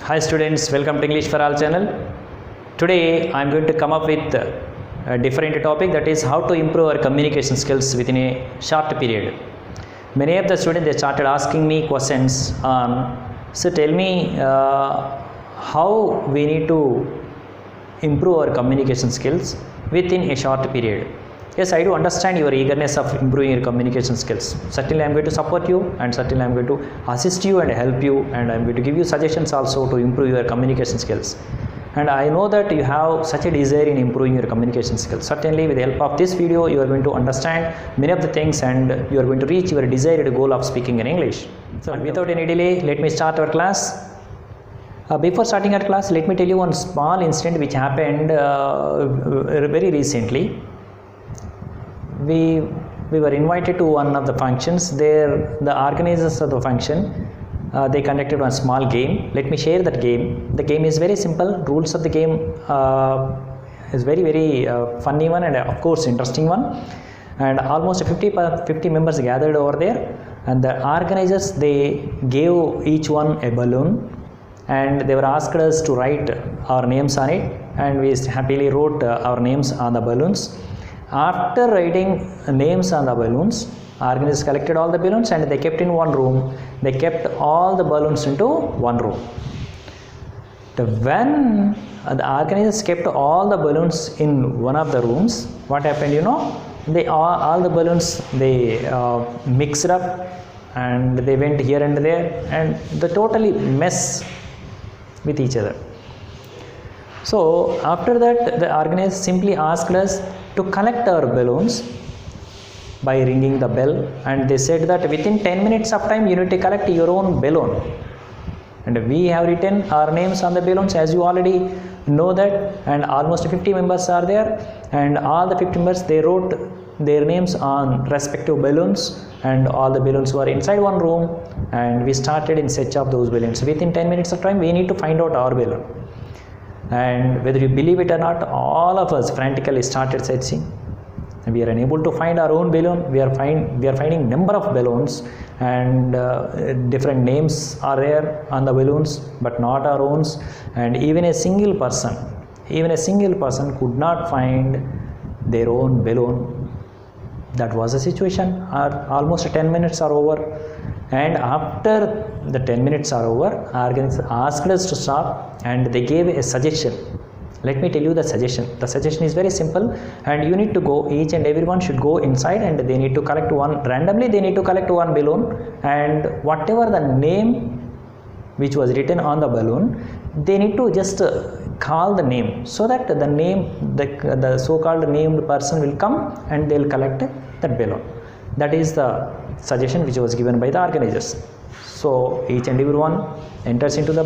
Hi students, welcome to English for All channel. Today I am going to come up with a different topic, that is how to improve our communication skills within a short period. Many of the students, they started asking me questions on, so tell me how we need to improve our communication skills within a short period. Yes, I do understand your eagerness of improving your communication skills. Certainly I am going to support you, and certainly I am going to assist you and help you, and I am going to give you suggestions also to improve your communication skills. And I know that you have such a desire in improving your communication skills. Certainly with the help of this video you are going to understand many of the things, and you are going to reach your desired goal of speaking in English. So without any delay, let me start our class. Before starting our class, let me tell you one small incident which happened very recently. We were invited to one of the functions. There, the organizers of the function, they conducted one small game. Let me share that game. The game is very simple. Rules of the game is very funny one, and of course interesting one. And almost 50 members gathered over there, and the organizers, they gave each one a balloon, and they were asked us to write our names on it, and we happily wrote our names on the balloons. After writing names on the balloons, organizers collected all the balloons and they kept in one room. They kept all the balloons into one room. When the organizers kept all the balloons in one of the rooms, what happened, they all the balloons, they mixed up, and they went here and there, and they totally mess with each other. So after that, the organizers simply asked us to collect our balloons by ringing the bell, and they said that within 10 minutes of time you need to collect your own balloon. And we have written our names on the balloons, as you already know that, and almost 50 members are there, and all the 50 members, they wrote their names on respective balloons, and all the balloons were inside one room, and we started in search of those balloons. Within 10 minutes of time we need to find out our balloon. And whether you believe it or not, all of us frantically started searching, and we are unable to find our own balloon. We are finding number of balloons, and different names are there on the balloons, but not our own. And even a single person could not find their own balloon. That was the situation. Almost 10 minutes are over, and after the 10 minutes are over, organizers asked us to stop, and they gave a suggestion. Let me tell you the suggestion. The suggestion is very simple, and you need to go, each and everyone should go inside, and they need to collect one, randomly they need to collect one balloon, and whatever the name which was written on the balloon, they need to just call the name, so that the name, the so-called named person will come and they will collect that balloon. That is the suggestion which was given by the organizers. So each and everyone enters into the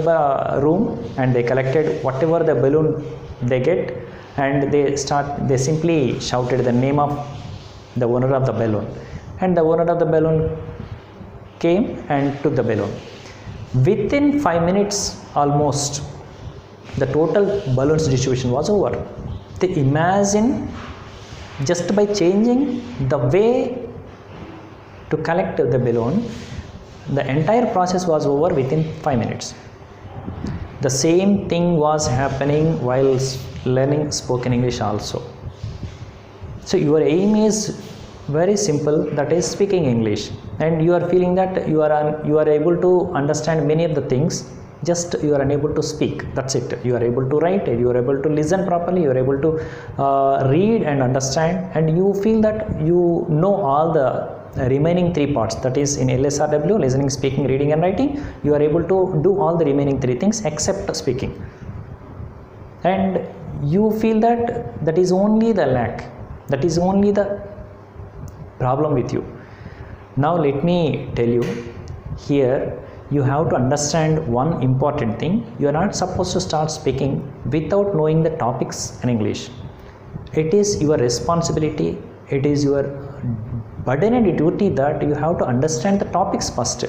room, and they collected whatever the balloon they get, and they simply shouted the name of the owner of the balloon, and the owner of the balloon came and took the balloon. Within 5 minutes almost, the total balloons distribution was over. They imagine, just by changing the way to collect the balloon, the entire process was over within 5 minutes. The same thing was happening while learning spoken English also. So your aim is very simple, that is speaking English, and you are feeling that you are able to understand many of the things, just you are unable to speak. That's it. You are able to write, you are able to listen properly, you are able to read and understand, and you feel that you know all the remaining three parts, that is in LSRW, listening, speaking, reading and writing. You are able to do all the remaining three things except speaking, and you feel that that is only the lack, that is only the problem with you. Now let me tell you, here you have to understand one important thing. You are not supposed to start speaking without knowing the topics in English. It is your responsibility, it is your burden and duty that you have to understand the topics first.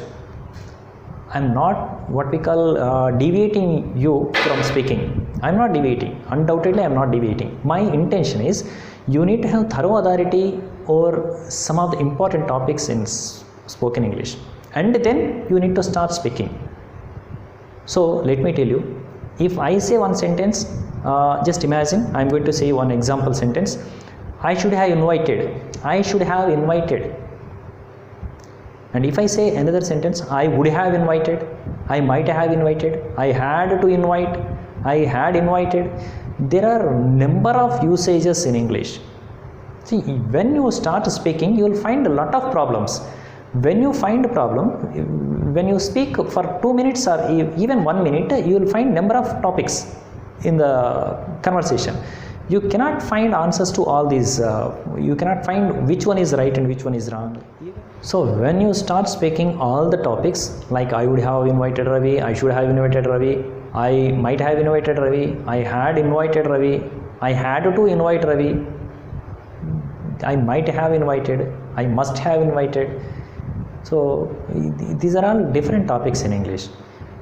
I am not what we call deviating you from speaking. I am not deviating. Undoubtedly I am not deviating. My intention is you need to have thorough authority over some of the important topics in spoken English, and then you need to start speaking. So let me tell you, if I say one sentence, just imagine I am going to say one example sentence. I should have invited. I should have invited. And if I say another sentence, I would have invited, I might have invited, I had to invite, I had invited. There are number of usages in English. See, when you start speaking, you will find a lot of problems. When you find a problem, when you speak for 2 minutes or even 1 minute, you will find number of topics in the conversation. You cannot find answers to all these. You cannot find which one is right and which one is wrong. So when you start speaking all the topics, like I would have invited Ravi, I should have invited Ravi, I might have invited Ravi, I had invited Ravi, I had to invite Ravi, I might have invited, I must have invited. So these are all different topics in English.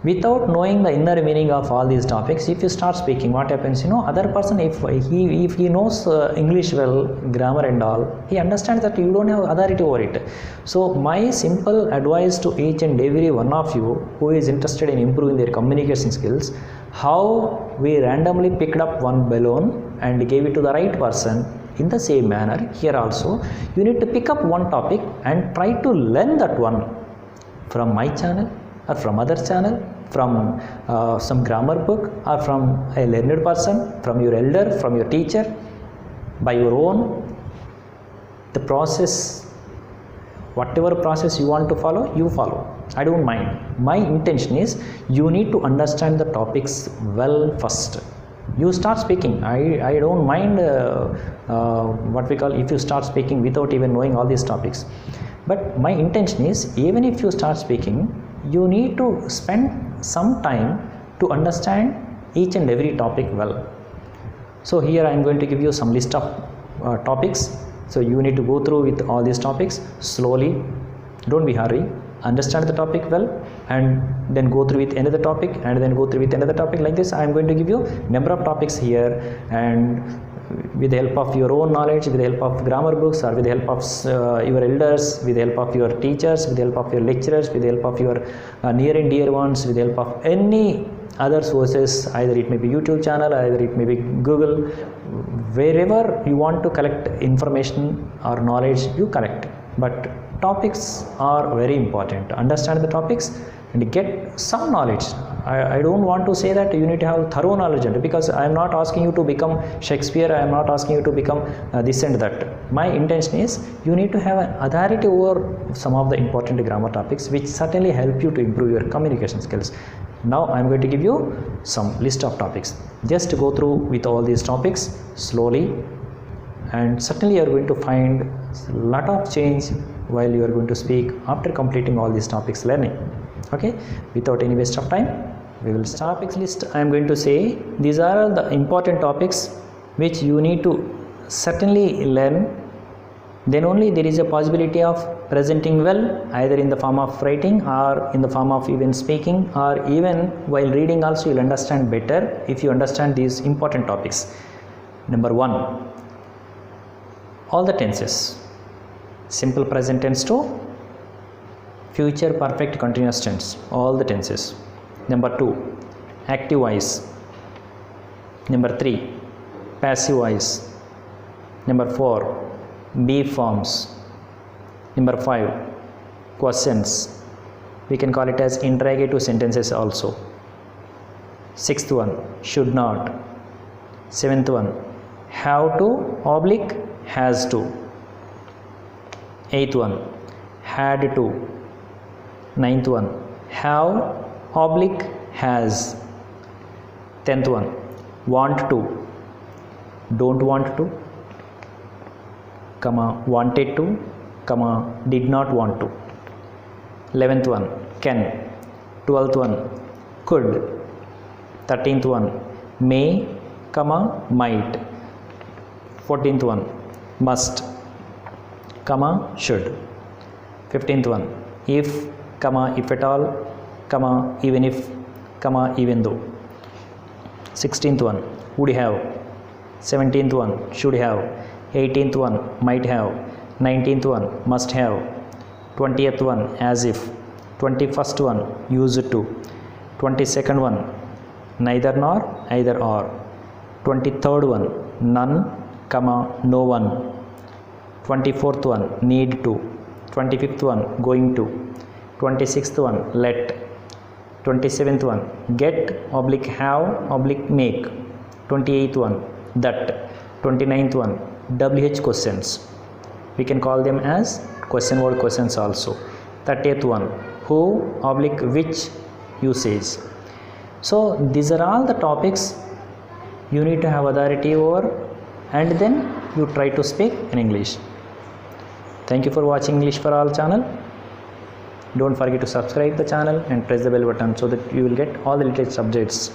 Without knowing the inner meaning of all these topics, if you start speaking, what happens? Other person, if he knows English well, grammar and all, he understands that you don't have authority over it. So my simple advice to each and every one of you who is interested in improving their communication skills, how we randomly picked up one balloon and gave it to the right person, in the same manner here also you need to pick up one topic and try to learn that one from my channel or from other channel, from some grammar book or from a learned person, from your elder, from your teacher, by your own. The process, whatever process you want to follow, you follow. I don't mind. My intention is you need to understand the topics well first. You start speaking. I don't mind what we call, if you start speaking without even knowing all these topics. But my intention is, even if you start speaking, you need to spend some time to understand each and every topic well. So here I am going to give you some list of topics. So you need to go through with all these topics slowly. Don't be hurry. Understand the topic well and then go through with another topic and then go through with another topic. Like this I am going to give you number of topics here, and with the help of your own knowledge, with the help of grammar books, or with the help of your elders, with the help of your teachers, with the help of your lecturers, with the help of your near and dear ones, with the help of any other sources, either it may be YouTube channel, either it may be Google, wherever you want to collect information or knowledge, you collect. But topics are very important. Understand the topics and get some knowledge. I don't want to say that you need to have thorough knowledge, because I am not asking you to become Shakespeare, I am not asking you to become this and that. My intention is you need to have an authority over some of the important grammar topics, which certainly help you to improve your communication skills. Now I am going to give you some list of topics. Just go through with all these topics slowly, and certainly you are going to find a lot of change while you are going to speak after completing all these topics learning. Okay, without any waste of time, we will start. Topics list I am going to say, these are the important topics which you need to certainly learn. Then only there is a possibility of presenting well, either in the form of writing or in the form of even speaking, or even while reading also you will understand better if you understand these important topics. Number 1, all the tenses, simple present tense to future perfect continuous tense, all the tenses. Number 2, active voice. Number 3, passive voice. Number 4, be forms. Number 5, questions. We can call it as interrogative sentences also. 6th one, should not. 7th one, have to / has to. 8th one, had to. 9th one, have / has. 10th one, want to, don't want to, comma, wanted to, comma, did not want to. 11th one, can. 12th one, could. 13th one, may, comma, might. 14th one, must, comma, should. 15th one, if, comma, if at all, comma, even if, comma, even though. 16th one, would have. 17th one, should have. 18th one, might have. 19th one, must have. 20th one, as if. 21st one, used to. 22nd one, neither nor, either or. 23rd one, none, comma, no one. 24th one, need to. 25th one, going to. 26th one, let. 27th one, get oblique have oblique make. 28th one, that. 29th one, WH questions. We can call them as question word questions also. 30th one, who oblique which usage. So these are all the topics you need to have authority over, and then you try to speak in English. Thank you for watching English for All channel. Don't forget to subscribe the channel and press the bell button so that you will get all the latest subjects.